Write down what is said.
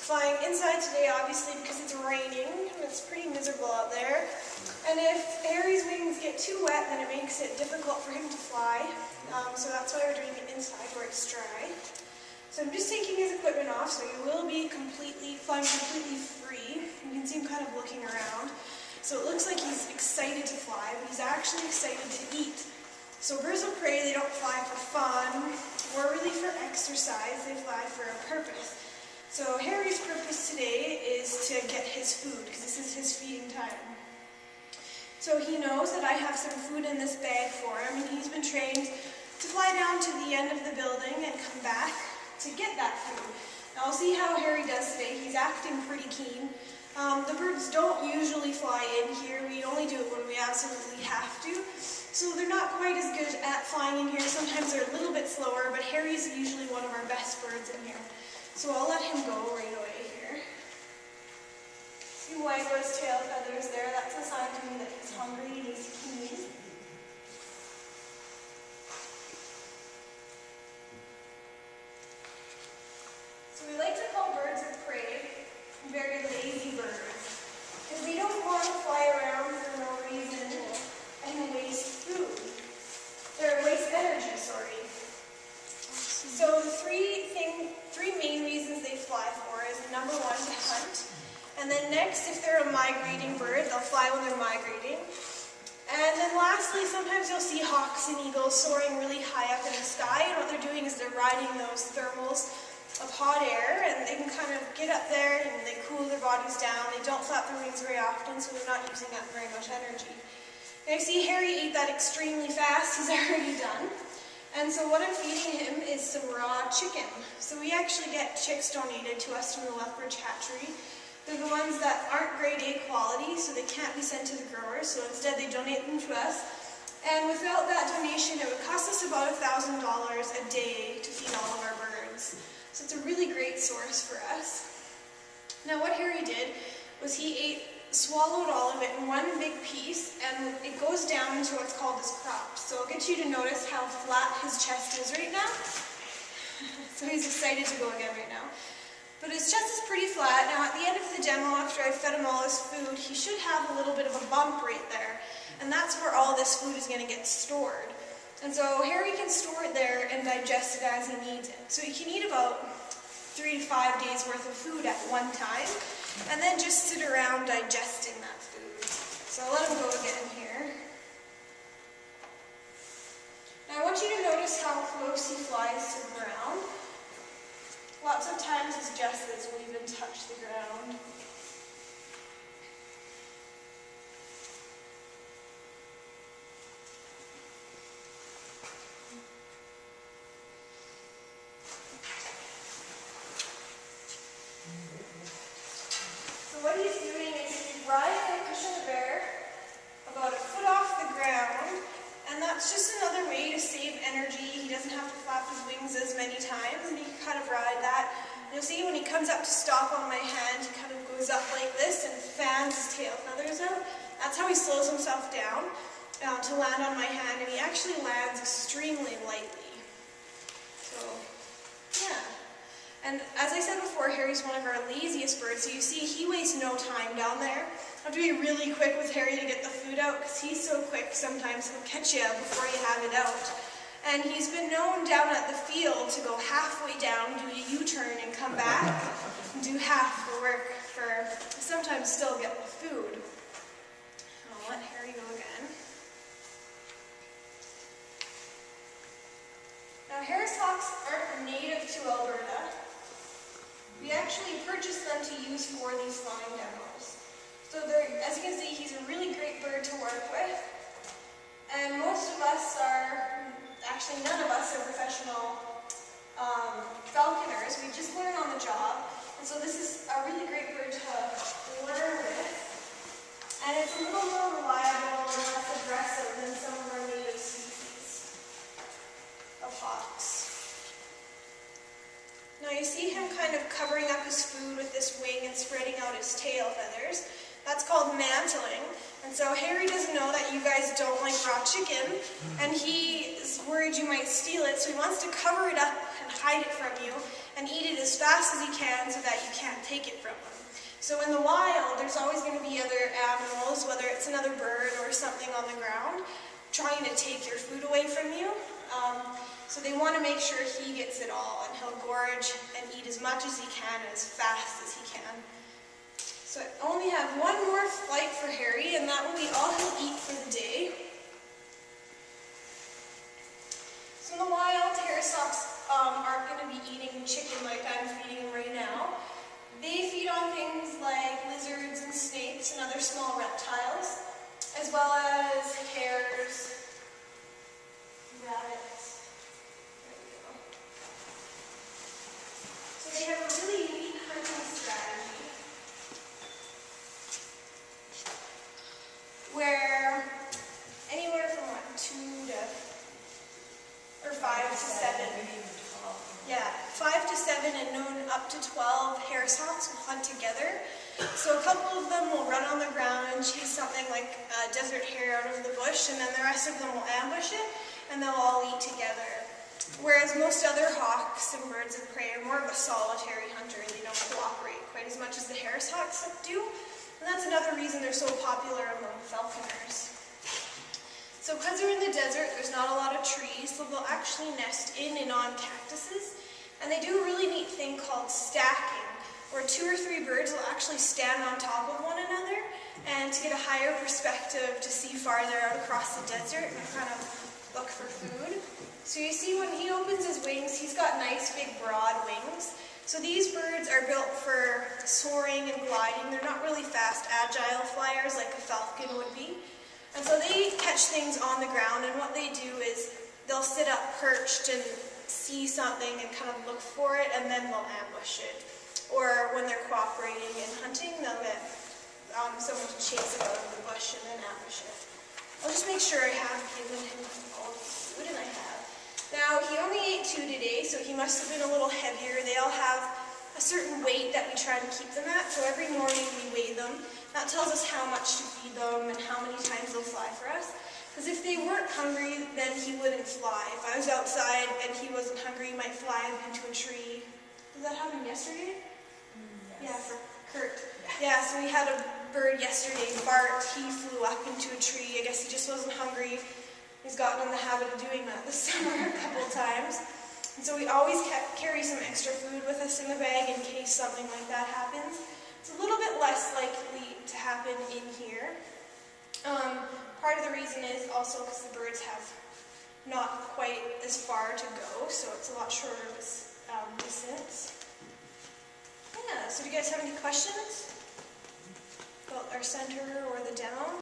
flying inside today, obviously, because it's raining and it's pretty miserable out there. And if Harry's wings get too wet, then it makes it difficult for him to fly. So that's why we're doing it inside where it's dry. So I'm just taking his equipment off, so he will be flying completely free. You can see him kind of looking around. So it looks like he's excited to fly, but he's actually excited to eat. So birds of prey, they don't fly for fun or really for exercise, they fly for a purpose. So Harry's purpose today is to get his food, because this is his feeding time. So he knows that I have some food in this bag for him, and he's been trained to fly down to the end of the building and come back to get that food. Now I'll see how Harry does today. He's acting pretty keen. The birds don't usually fly in here. We only do it when we absolutely have to. So they're not quite as good at flying in here. Sometimes they're a little bit slower, but Harry's usually one of our best birds in here. So I'll let him go right away here. See waggle his tail feathers there. That's a sign to me that he's hungry and he's keen. So we like to call birds of prey very lazy birds, because they don't want to fly around for no reason and waste food, or waste energy, sorry. So the three main reasons they fly for is number one, to hunt, and then next, if they're a migrating bird, they'll fly when they're migrating. And then lastly, sometimes you'll see hawks and eagles soaring really high up in the sky, and what they're doing is they're riding those thermals of hot air, and they can kind of get up there and they cool their bodies down. They don't flap their wings very often, so they're not using up very much energy. Now you see Harry ate that extremely fast. He's already done. And so what I'm feeding him is some raw chicken. So we actually get chicks donated to us from the Lethbridge hatchery. They're the ones that aren't grade A quality, so they can't be sent to the growers, so instead they donate them to us. And without that donation, it would cost us about $1,000 a day to feed all of our birds. So it's a really great source for us. Now what Harry did was he swallowed all of it in one big piece, and it goes down into what's called his crop. So I'll get you to notice how flat his chest is right now. So he's excited to go again right now. But his chest is pretty flat. Now at the end of the demo, after I fed him all his food, he should have a little bit of a bump right there. And that's where all this food is going to get stored. And so Harry can store it there and digest it as he needs it. So he can eat about 3 to 5 days worth of food at one time, and then just sit around digesting that food. So I'll let him go again here. Now I want you to notice how close he flies to the ground. Lots of times his jesses will even touch the ground. What he's doing is he's riding a cushion of air about a foot off the ground, and that's just another way to save energy. He doesn't have to flap his wings as many times, and he can kind of ride that. And you'll see when he comes up to stop on my hand, he kind of goes up like this and fans his tail feathers out. That's how he slows himself down to land on my hand, and he actually lands extremely lightly. So, yeah. And as I said before, Harry's one of our laziest birds, so you see he wastes no time down there. I have to be really quick with Harry to get the food out, because he's so quick sometimes he'll catch you before you have it out. And he's been known down at the field to go halfway down, do a U-turn and come back, and do half the work for sometimes still get the food. I'll let Harry go again. Now Harris hawks aren't native to Alberta. We actually purchased them to use for these flying demos. So as you can see, he's a really great bird to work with. And most of us are, actually none of us are professional falconers. We just learn on the job. And so this is a really great bird to learn with. And it's a little more reliable and less aggressive than some of our native species of hawks. Now you see him kind of covering up his food with this wing and spreading out his tail feathers. That's called mantling. And so Harry doesn't know that you guys don't like raw chicken, and he is worried you might steal it, so he wants to cover it up and hide it from you and eat it as fast as he can so that you can't take it from him. So in the wild, there's always going to be other animals, whether it's another bird or something on the ground, trying to take your food away from you. So they want to make sure he gets it all, and he'll gorge and eat as much as he can and as fast as he can. So I only have one more flight for Harry, and that will be all he'll eat for the day. So in the wild, Harrisocks aren't going to be eating chicken like I'm feeding him right now. They feed on things like lizards and snakes and other small reptiles, as well as hares, rabbits. There we go. So they have a really unique hunting strategy where anywhere from 5 to 7. Yeah, 5 to 7 and known up to 12 Harrisocks will hunt together. So a couple of them will run on the ground and chase something like a desert hare out of the bush, and then the rest of them will ambush it, and they'll all eat together. Whereas most other hawks and birds of prey are more of a solitary hunter. They don't cooperate quite as much as the Harrisocks do. And that's another reason they're so popular among falconers. So because they're in the desert, there's not a lot of trees, so they'll actually nest in and on cactuses. And they do a really neat thing called stacking, where 2 or 3 birds will actually stand on top of one another, and to get a higher perspective to see farther out across the desert and kind of look for food. So you see when he opens his wings, he's got nice big broad wings. So these birds are built for soaring and gliding. They're not really fast, agile flyers like a falcon would be. And so they catch things on the ground, and what they do is they'll sit up perched and see something and kind of look for it, and then they'll ambush it. Or when they're cooperating in hunting, they'll get someone to chase it out of the bush and then ambush it. I'll just make sure I have given him all the food, and I have. Now, he only ate 2 today, so he must have been a little heavier. They all have a certain weight that we try to keep them at, so every morning we weigh them. That tells us how much to feed them and how many times they'll fly for us. Because if they weren't hungry, then he wouldn't fly. If I was outside and he wasn't hungry, he might fly up into a tree. Did that happen yesterday? Yes. Yeah, for Kurt. Yeah, so we had a bird yesterday, Bart. He flew up into a tree. I guess he just wasn't hungry. He's gotten in the habit of doing that this summer a couple times. And so we always carry some extra food with us in the bag in case something like that happens. It's a little bit less likely to happen in here. Part of the reason is also because the birds have not quite as far to go, so it's a lot shorter distance. Yeah, so do you guys have any questions about our center or the demo?